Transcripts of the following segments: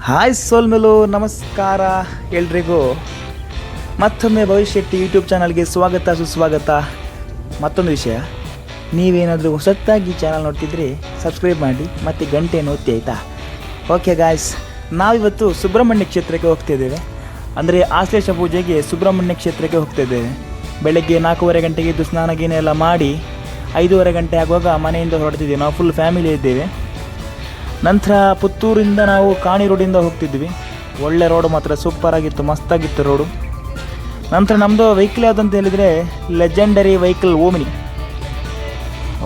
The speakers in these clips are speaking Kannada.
ಹಾಯ್ ಸೋಲ್ಮೆಲು, ನಮಸ್ಕಾರ ಎಲ್ರಿಗೂ. ಮತ್ತೊಮ್ಮೆ ಭವಿಷ್ಯ ಟಿ ಯೂಟ್ಯೂಬ್ ಚಾನಲ್ಗೆ ಸ್ವಾಗತ ಸುಸ್ವಾಗತ. ಮತ್ತೊಂದು ವಿಷಯ, ನೀವೇನಾದರೂ ಹೊಸತ್ತಾಗಿ ಚಾನಲ್ ನೋಡ್ತಿದ್ರೆ ಸಬ್ಸ್ಕ್ರೈಬ್ ಮಾಡಿ ಮತ್ತು ಗಂಟೆಯನ್ನು ಒತ್ತಿ, ಆಯಿತಾ? ಓಕೆ ಗಾಯ್ಸ್, ನಾವಿವತ್ತು ಸುಬ್ರಹ್ಮಣ್ಯ ಕ್ಷೇತ್ರಕ್ಕೆ ಹೋಗ್ತಿದ್ದೇವೆ. ಅಂದರೆ ಆಶ್ಲೇಷ ಪೂಜೆಗೆ ಸುಬ್ರಹ್ಮಣ್ಯ ಕ್ಷೇತ್ರಕ್ಕೆ ಹೋಗ್ತಿದ್ದೇವೆ. ಬೆಳಗ್ಗೆ 4:15 ಗಂಟೆಗೆ ಎದ್ದು ಸ್ನಾನ ಗೀನ ಎಲ್ಲ ಮಾಡಿ 5:30 ಗಂಟೆ ಆಗುವಾಗ ಮನೆಯಿಂದ ಹೊರಡ್ತಿದ್ದೀವಿ. ನಾವು ಫುಲ್ ಫ್ಯಾಮಿಲಿ ಇದ್ದೇವೆ. ನಂತರ ಪುತ್ತೂರಿಂದ ನಾವು ಕಾಣಿ ರೋಡಿಂದ ಹೋಗ್ತಿದ್ವಿ. ಒಳ್ಳೆ ರೋಡು, ಮಾತ್ರ ಸೂಪರಾಗಿತ್ತು, ಮಸ್ತಾಗಿತ್ತು ರೋಡು. ನಂತರ ನಮ್ಮದು ವೆಹಿಕಲ್ ಯಾವುದಂತ ಹೇಳಿದರೆ ಲೆಜೆಂಡರಿ ವೆಹಿಕಲ್ ಓಮಿನಿ.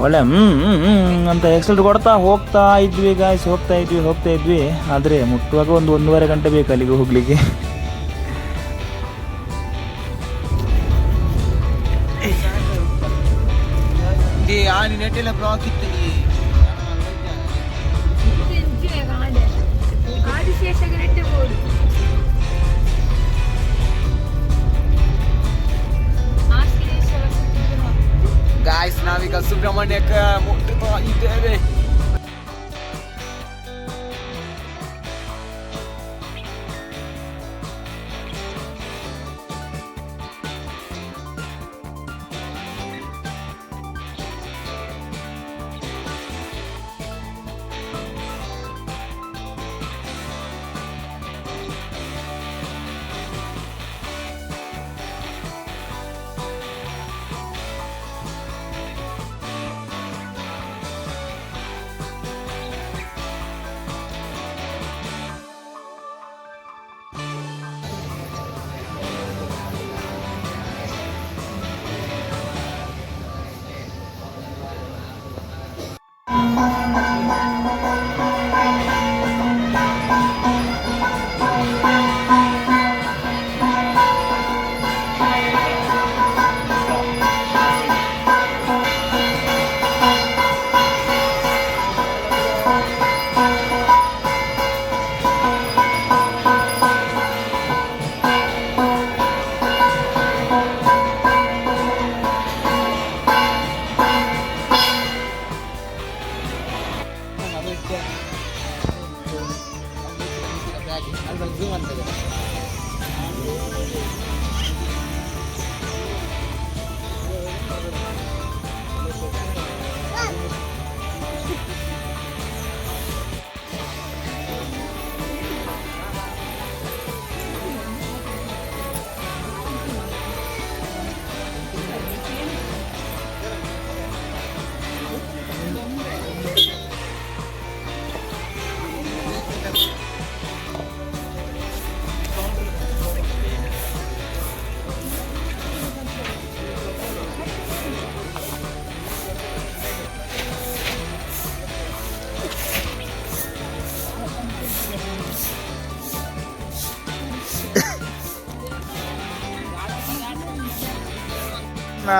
ಒಳ್ಳೆ ಅಂತ ಎಕ್ಸಲ್ಟ್ ಕೊಡ್ತಾ ಹೋಗ್ತಾ ಇದ್ವಿ ಗಾಯ್ಸ್, ಹೋಗ್ತಾ ಇದ್ವಿ. ಆದರೆ ಮುಟ್ಟುವಾಗ 1.5 ಗಂಟೆ ಬೇಕು ಅಲ್ಲಿಗೆ ಹೋಗಲಿಕ್ಕೆ. ಗಾಯ್ಸ್, ನಾವೀಗ ಸುಬ್ರಹ್ಮಣ್ಯಕ್ಕೆ ಮುಟ್ಟುತ್ತಾ ಇದ್ದೇವೆ.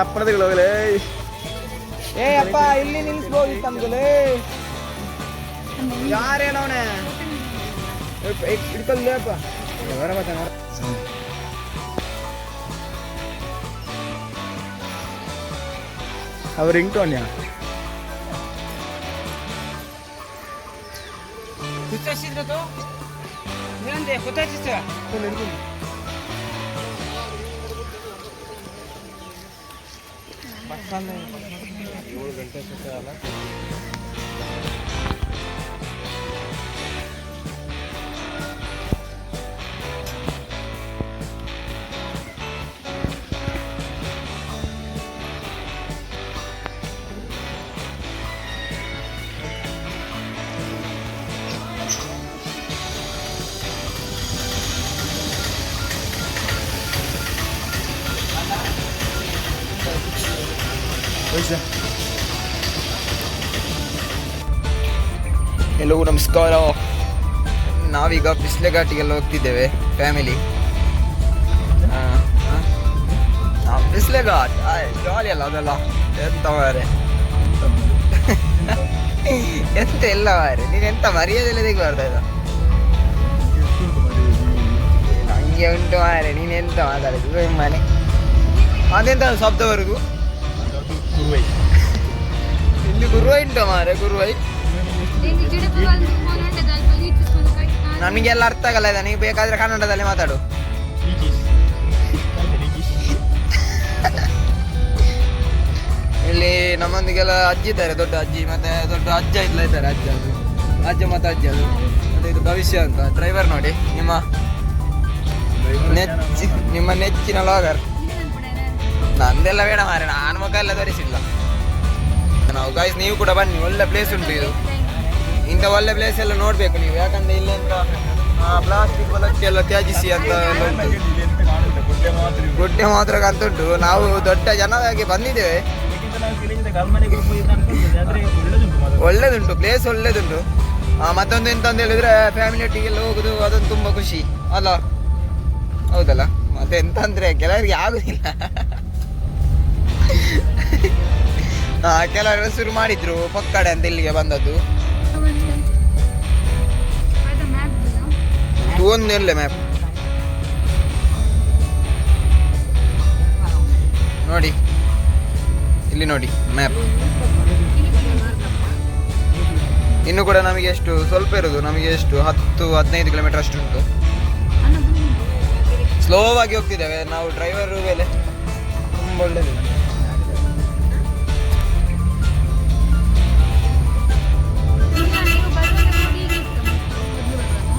ಅಪ್ಪಣದಿಗಳೇ, ಏ ಅಪ್ಪ, ಇಲ್ಲಿ ನಿಲ್ಸ್ಬೋದಿತ್ತು ನಮ್ಗಲೇ. ಯಾರೇನವನೇ ಹಿಡ್ಕೊಲ್ಲಪ್ಪ. ಅವ್ರು ರಿಂಗ್ಟೋನ್ಯಾ ಹುಚ್ಚಿದ್ರು ಏನಂದೆ ಹುಚ್ಚಿಸ್ತ 7 ಗಂಟೆ ಸುತ್ತ ಅಲ್ಲ. ಎಲ್ಲರಿಗೂ ನಮಸ್ಕಾರ. ನಾವೀಗ ಬಿಸ್ಲೆ ಘಾಟಿಗೆಲ್ಲ ಹೋಗ್ತಿದ್ದೇವೆ ಫ್ಯಾಮಿಲಿ. ಬಿಸ್ಲೆ ಘಾಟ್ ಜಾಲಿ ಅಲ್ಲ ಅದೆಲ್ಲ. ಎಂತ ಮಾರೆ ಎಂತ ಎಲ್ಲ ಮಾರೆ, ನೀನು ಎಂತ ಮರ್ಯಾದೆಲ್ಲ ತೆಗಿಬಾರ್ದ ಇದು. ನಂಗೆ ಉಂಟು ಮಾರೆ, ನೀನೆಂತ ಮಾತಾಡಿದ್ರು ಮನೆ ಅದೆಂತ ಶಬ್ದವರೆಗೂ. ಇಲ್ಲಿ ಗುರುವೈ ಉಂಟ ಮಾರೆ, ಗುರುವೈ. ನಮಗೆಲ್ಲ ಅರ್ಥ ಆಗಲ್ಲ ಇದು, ನೀವು ಬೇಕಾದ್ರೆ ಕನ್ನಡದಲ್ಲಿ ಮಾತಾಡು. ಇಲ್ಲಿ ನಮ್ಮೊಂದಿಗೆಲ್ಲ ಅಜ್ಜಿ ಇದ್ದಾರೆ, ದೊಡ್ಡ ಅಜ್ಜಿ ಮತ್ತೆ ದೊಡ್ಡ ಅಜ್ಜ ಇದ್ದಾರೆ. ಅಜ್ಜ ಮತ್ತೆ ಅಜ್ಜಿ ಅದು ಮತ್ತೆ ಇದು ಭವಿಷ್ಯ ಅಂತ ಡ್ರೈವರ್ ನೋಡಿ, ನಿಮ್ಮ ನೆಚ್ಚಿನ ಲಾಗರ್. ನಂದೆಲ್ಲ ಬೇಡ ಮಾರೆ, ನಾನು ಮುಖ ಎಲ್ಲ ತೋರಿಸಿಲ್ಲ ನಾವು. ಗಾಯ್ಸ್ ನೀವು ಕೂಡ ಬನ್ನಿ, ಒಳ್ಳೆ ಪ್ಲೇಸ್ ಉಂಟು ಇದು. ಇಂಥ ಒಳ್ಳೆ ಪ್ಲೇಸ್ ಎಲ್ಲ ನೋಡ್ಬೇಕು ನೀವು, ಯಾಕಂದ್ರೆ ಇಲ್ಲಿ ಅಂತ ಪ್ಲಾಸ್ಟಿಕ್ ಬಳಕೆ ಎಲ್ಲ ತ್ಯಾಜಿಸಿ ಅಂತ ಗುಡ್ಡೆ ಮಾತ್ರ ಅಂತ ಉಂಟು. ನಾವು ದೊಡ್ಡ ಜನವಾಗಿ ಬಂದಿದ್ದೇವೆ, ಒಳ್ಳೇದುಂಟು ಪ್ಲೇಸ್ ಒಳ್ಳೇದುಂಟು. ಮತ್ತೊಂದು ಎಂತಂತ ಹೇಳಿದ್ರೆ ಫ್ಯಾಮಿಲಿ ಒಟ್ಟಿಗೆಲ್ಲ ಹೋಗುದು ಅದೊಂದು ತುಂಬಾ ಖುಷಿ ಅಲ್ಲ, ಹೌದಲ್ಲ? ಮತ್ತೆ ಎಂತ ಅಂದ್ರೆ ಕೆಲವರಿಗೆ ಆಗುದಿಲ್ಲ. ಕೆಲವರು ಶುರು ಮಾಡಿದ್ರು ಪಕ್ಕಡೆ ಅಂತ ಇಲ್ಲಿಗೆ ಬಂದದ್ದು. ಒಂದು ಎಲ್ಲೆ ಮ್ಯಾಪ್ ನೋಡಿ, ಇಲ್ಲಿ ನೋಡಿ ಮ್ಯಾಪ್. ಇನ್ನು ಕೂಡ ನಮಗೆ ಎಷ್ಟು ಸ್ವಲ್ಪ ಇರೋದು, ನಮಗೆ ಎಷ್ಟು 10-15 ಕಿಲೋಮೀಟರ್ ಅಷ್ಟು ಉಂಟು. ಸ್ಲೋ ಆಗಿ ಹೋಗ್ತಿದ್ದೇವೆ ನಾವು, ಡ್ರೈವರ್ ಮೇಲೆ ತುಂಬ ಒಳ್ಳೆಯದು.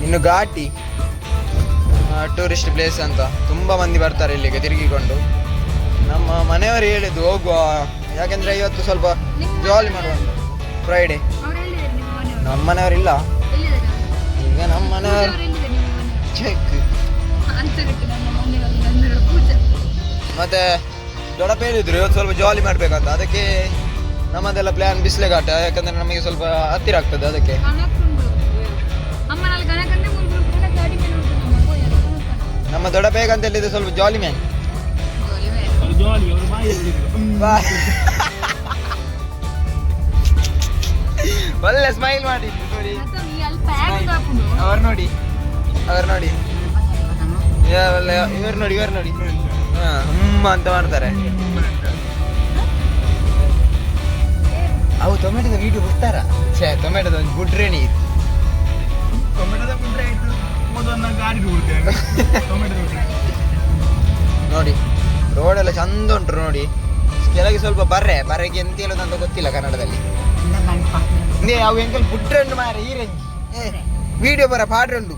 ಇನ್ನು ಘಾಟಿ ಟೂರಿಸ್ಟ್ ಪ್ಲೇಸ್ ಅಂತ ತುಂಬ ಮಂದಿ ಬರ್ತಾರೆ ಇಲ್ಲಿಗೆ ತಿರುಗಿಕೊಂಡು. ನಮ್ಮ ಮನೆಯವರು ಹೇಳಿದ್ದು ಹೋಗುವ, ಯಾಕೆಂದ್ರೆ ಇವತ್ತು ಸ್ವಲ್ಪ ಜಾಲಿ ಮಾಡುವ ಫ್ರೈಡೇ. ನಮ್ಮ ಮನೆಯವರಿಲ್ಲ ಈಗ, ನಮ್ಮ ಮನೆಯವರು ಚೆಕ್. ಮತ್ತೆ ದೊಡ್ಡಪ್ಪ ಹೇಳಿದ್ರು ಇವತ್ತು ಸ್ವಲ್ಪ ಜಾಲಿ ಮಾಡ್ಬೇಕಂತ, ಅದಕ್ಕೆ ನಮ್ಮದೆಲ್ಲ ಪ್ಲಾನ್ ಬಿಸ್ಲೆಘಾಟ, ಯಾಕಂದ್ರೆ ನಮಗೆ ಸ್ವಲ್ಪ ಹತ್ತಿರ ಆಗ್ತದೆ ಅದಕ್ಕೆ. ನಮ್ಮ ದೊಡ್ಡಪ್ಪ ಹೇಗಂತ ಹೇಳಿದ್ರೆ ಸ್ವಲ್ಪ ಜಾಲಿ ಮ್ಯಾನ್. ಒಳ್ಳೆ ಸ್ಮೈಲ್ ಮಾಡಿ ನೋಡಿ, ಅವ್ರು ನೋಡಿ ಇವರು ನೋಡಿ ಅಂತ ಮಾಡ್ತಾರೆ. ಅವು ಟೊಮೆಟೊದ ವೀಡಿಯೋ ಬಿಡ್ತಾರ? ಟೊಮೆಟೊದ ಒಂದು ಗುಡ್ರೇಣಿ ಇದು. ನೋಡಿ ರೋಡೆಲ್ಲ ಚಂದ ಉಂಟು ನೋಡಿ. ಕೆಳಗೆ ಸ್ವಲ್ಪ ಬರೆಗೆ ಎಂತ ಹೇಳೋದು ಅಂತ ಗೊತ್ತಿಲ್ಲ ಕನ್ನಡದಲ್ಲಿ. ಅವು ಎಂಕಲ್ ಬುಡ್ರೆ ಉಂಟು ಮಾರ, ಈ ರೇಂಜ್ ವಿಡಿಯೋ ಬರ ಪಾಡ್ರೆ ಉಂಟು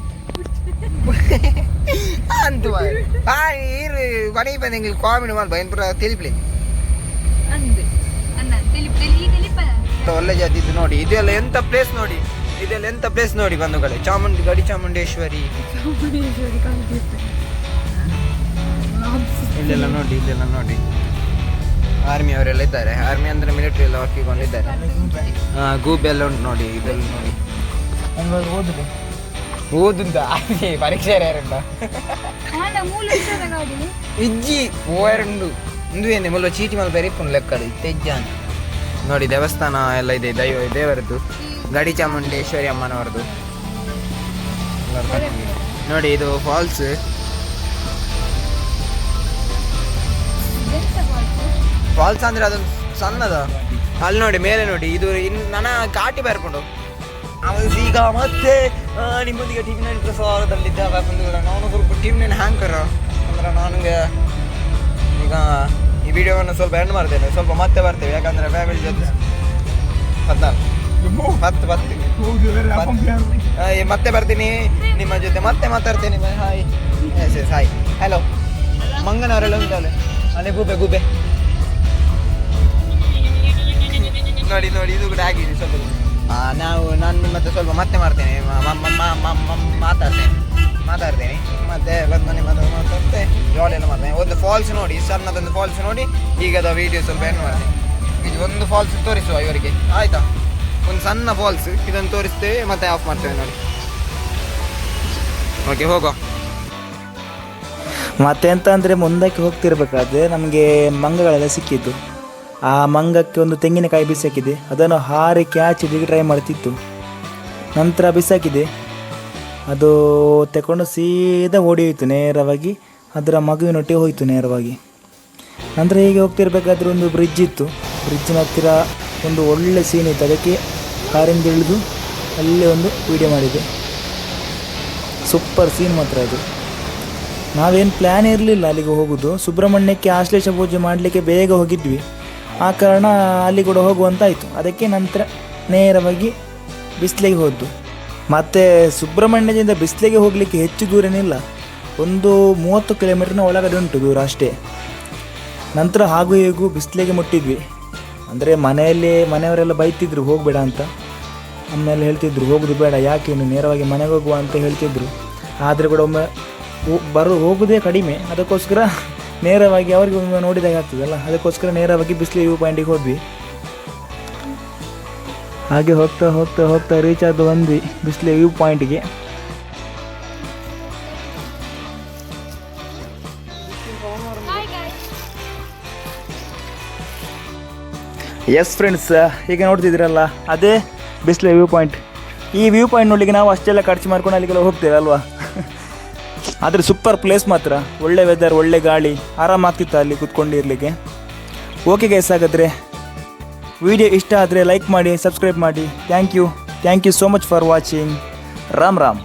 ಅಂತ ಬಣಿ ಬಂದ ಕಾಮಿಡಿ ಮಾಡ್ಬ ಏನ್ ಪುರ ತಿಳಿಪ್ಲಿ ಒಳ್ಳೆ ಜಾತಿ ಇದು ನೋಡಿ. ಇದೆಲ್ಲ ಎಂತ ಪ್ಲೇಸ್ ನೋಡಿ, ಇದೆಲ್ಲ ಎಂತ ಪ್ಲೇಸ್ ನೋಡಿ ಬಂಧುಗಳೇ. ಗಡಿ ಚಾಮುಂಡೇಶ್ವರಿ ಇಲ್ಲೆಲ್ಲ ನೋಡಿ ಆರ್ಮಿ ಅವರೆಲ್ಲ ಇದ್ದಾರೆ. ಆರ್ಮಿ ಅಂದ್ರೆ ಮಿಲಿಟರಿ ಎಲ್ಲ ಹಾಕಿಕೊಂಡಿದ್ದಾರೆ. ಗೂಬೆ ಎಲ್ಲ ಉಂಟು ನೋಡಿ, ಇದೆಲ್ಲ ನೋಡಿ. ಓದುಂತ ಪರೀಕ್ಷೆ ಯಾರುಂಟ ಇಜ್ಜಿ ಓಯರುಂಡು ಇಂದು ಏನೇ ಮುಲ್ಲ ಚೀಟಿ ಮೇಲೆ ಬೆರಿಪುಂಡು ಲೆಕ್ಕಡು ತೆಜ್ಜ ಅಂತ ನೋಡಿ. ದೇವಸ್ಥಾನ ಎಲ್ಲ ಇದೆ, ದೇವರದ್ದು, ಗಡಿ ಚಾಮುಂಡೇಶ್ವರಿ ಅಮ್ಮನವರದ್ದು ನೋಡಿ. ಇದು ಫಾಲ್ಸ್ ಅಂದ್ರೆ ಅದೊಂದು ಸಣ್ಣದ ಅಲ್ಲಿ ನೋಡಿ, ಮೇಲೆ ನೋಡಿ. ಇದು ನನ್ನ ಘಾಟಿ ಬರ್ಕೊಂಡು ಈಗ ಮತ್ತೆ ನಿಮ್ಮೊಂದಿಗೆ ಟೀಮ್ 9 ಪ್ರಸಾರದಲ್ಲಿದ್ದಾಗ ಬಂಧುಗಳ ನಾನು ಸ್ವಲ್ಪ ಟೀಮ್ 9 ಹ್ಯಾಂಕರ್ ಅಂದ್ರೆ ನನಗೆ ಈಗ ಈ ವಿಡಿಯೋವನ್ನು ಸ್ವಲ್ಪ ಎಂಡ್ ಮಾಡ್ತೇನೆ. ಸ್ವಲ್ಪ ಮತ್ತೆ ಬರ್ತೇವೆ, ಯಾಕಂದ್ರೆ ಫ್ಯಾಮಿಲಿ ಜೊತೆ 14 ಮತ್ತೆ ಬರ್ತೀನಿ ನಿಮ್ಮ ಜೊತೆ, ಮತ್ತೆ ಮಾತಾಡ್ತೇನೆ. Hi hi hello. ಮಂಗನವರೆಲ್ಲ ಉಂಟಲ್ಲ ಅಲ್ಲೇ ಗೂಬೆ ನೋಡಿ ಇದು ಕೂಡ ಆಗಿದೆ ಸ್ವಲ್ಪ. ನಾನು ನಿಮ್ಮ ಹತ್ರ ಸ್ವಲ್ಪ ಮತ್ತೆ ಮಾಡ್ತೇನೆ, ಮಾತಾಡ್ತೇನೆ ಮತ್ತೆ ಬಂದು ನಿಮ್ಮ ಹತ್ರ ಮಾತಾಡ್ತೆ ಜಾಲಿ ಎಲ್ಲ ಮಾಡ್ತೇನೆ. ಒಂದು ಫಾಲ್ಸ್ ನೋಡಿ, ಸಣ್ಣದೊಂದು ಫಾಲ್ಸ್ ನೋಡಿ. ಈಗದ ವಿಡಿಯೋ ಸ್ವಲ್ಪ ಏನು ಮಾಡ್ತೇನೆ. ಇದು ಒಂದು ಫಾಲ್ಸ್ ತೋರಿಸುವ ಇವರಿಗೆ, ಆಯ್ತಾ? ಒಂದು ಸಣ್ಣ ಫಾಲ್ಸ್ ಇದನ್ನು ತೋರಿಸ್ತೇವೆ ಮತ್ತೆ ಆಫ್ ಮಾಡ್ತೇವೆ ನೋಡಿ. ಓಕೆ ಹೋಗೋ. ಮತ್ತೆಂತ ಅಂದರೆ ಮುಂದಕ್ಕೆ ಹೋಗ್ತಿರ್ಬೇಕಾದ್ರೆ ನಮಗೆ ಮಂಗಗಳೆಲ್ಲ ಸಿಕ್ಕಿದ್ದು. ಆ ಮಂಗಕ್ಕೆ ಒಂದು ತೆಂಗಿನಕಾಯಿ ಬಿಸಾಕಿದೆ, ಅದನ್ನು ಹಾರಿ ಕ್ಯಾಚ್ ಹಿಡಿಲಿಕ್ಕೆ ಟ್ರೈ ಮಾಡ್ತಿತ್ತು. ನಂತರ ಬಿಸಾಕಿದೆ, ಅದು ತಗೊಂಡು ಸೀದಾ ಓಡಿ ಹೋಯಿತು ನೇರವಾಗಿ, ಅದರ ಮಗುವಿನೊಟ್ಟಿಗೆ ಹೋಯಿತು ನೇರವಾಗಿ. ನಂತರ ಹೀಗೆ ಹೋಗ್ತಿರ್ಬೇಕಾದ್ರೆ ಒಂದು ಬ್ರಿಡ್ಜ್ ಇತ್ತು, ಬ್ರಿಡ್ಜಿನ ಹತ್ತಿರ ಒಂದು ಒಳ್ಳೆ ಸೀನ್ ಇತ್ತು. ಅದಕ್ಕೆ ಕಾರಿಂದ ಇಳಿದು ಅಲ್ಲೇ ಒಂದು ವಿಡಿಯೋ ಮಾಡಿದೆ. ಸೂಪರ್ ಸೀನ್ ಮಾತ್ರ ಅದು. ನಾವೇನು ಪ್ಲ್ಯಾನ್ ಇರಲಿಲ್ಲ ಅಲ್ಲಿಗೆ ಹೋಗೋದು. ಸುಬ್ರಹ್ಮಣ್ಯಕ್ಕೆ ಆಶ್ಲೇಷ ಪೂಜೆ ಮಾಡಲಿಕ್ಕೆ ಬೇಗ ಹೋಗಿದ್ವಿ. ಆ ಕಾರಣ ಅಲ್ಲಿ ಕೂಡ ಹೋಗುವಂತಾಯಿತು. ಅದಕ್ಕೆ ನಂತರ ನೇರವಾಗಿ ಬಿಸಿಲಿಗೆ ಹೋದ್ದು. ಮತ್ತು ಸುಬ್ರಹ್ಮಣ್ಯದಿಂದ ಬಿಸಿಲಿಗೆ ಹೋಗಲಿಕ್ಕೆ ಹೆಚ್ಚು ದೂರನಿಲ್ಲ, ಒಂದು 30 ಕಿಲೋಮೀಟ್ರ್ನ ಒಳಗಡೆ ಉಂಟು ದೂರ ಅಷ್ಟೇ. ನಂತರ ಹಾಗೂ ಹೀಗೂ ಬಿಸಿಲಿಗೆ ಮುಟ್ಟಿದ್ವಿ. ಅಂದರೆ ಮನೆಯವರೆಲ್ಲ ಬೈತಿದ್ರು ಹೋಗಬೇಡ ಅಂತ. ಆಮೇಲೆ ಹೇಳ್ತಿದ್ರು ಹೋಗೋದು ಬೇಡ, ಯಾಕೆ ಇನ್ನು ನೇರವಾಗಿ ಮನೆಗೆ ಹೋಗುವ ಅಂತ ಹೇಳ್ತಿದ್ರು. ಆದರೆ ಕೂಡ ಒಮ್ಮೆ ಹೋಗೋದೇ ಕಡಿಮೆ, ಅದಕ್ಕೋಸ್ಕರ ನೇರವಾಗಿ ಅವರಿಗೆ ಒಮ್ಮೆ ನೋಡಿದಾಗ ಆಗ್ತದಲ್ಲ, ಅದಕ್ಕೋಸ್ಕರ ನೇರವಾಗಿ ಬಿಸಿಲು ವ್ಯೂ ಪಾಯಿಂಟಿಗೆ ಹೋದ್ವಿ. ಹಾಗೆ ಹೋಗ್ತಾ ಹೋಗ್ತಾ ಹೋಗ್ತಾ ರೀಚ್ ಆದ ಬಂದ್ವಿ ಬಿಸಿಲು ವ್ಯೂ ಪಾಯಿಂಟಿಗೆ. ಎಸ್ ಫ್ರೆಂಡ್ಸ್, ಈಗ ನೋಡ್ತಿದ್ದೀರಲ್ಲ ಅದೇ ಬಿಸಿಲು ವ್ಯೂ ಪಾಯಿಂಟ್. ಈ ವ್ಯೂ ಪಾಯಿಂಟ್ ನೋಡಲಿಕ್ಕೆ ನಾವು ಅಷ್ಟೆಲ್ಲ ಖರ್ಚು ಮಾಡ್ಕೊಂಡು ಅಲ್ಲಿಗೆಲ್ಲ ಹೋಗ್ತೇವೆ ಅಲ್ವಾ. ಆದರೆ ಸೂಪರ್ ಪ್ಲೇಸ್ ಮಾತ್ರ, ಒಳ್ಳೆ ವೆದರ್, ಒಳ್ಳೆ ಗಾಳಿ, ಆರಾಮಾಗ್ತಿತ್ತು ಅಲ್ಲಿ ಕೂತ್ಕೊಂಡಿರಲಿಕ್ಕೆ. ಓಕೆ ಗೈಸ್, ಹಾಗಾದರೆ ವಿಡಿಯೋ ಇಷ್ಟ ಆದರೆ ಲೈಕ್ ಮಾಡಿ, ಸಬ್ಸ್ಕ್ರೈಬ್ ಮಾಡಿ. Thank you so much for watching. Ram Ram.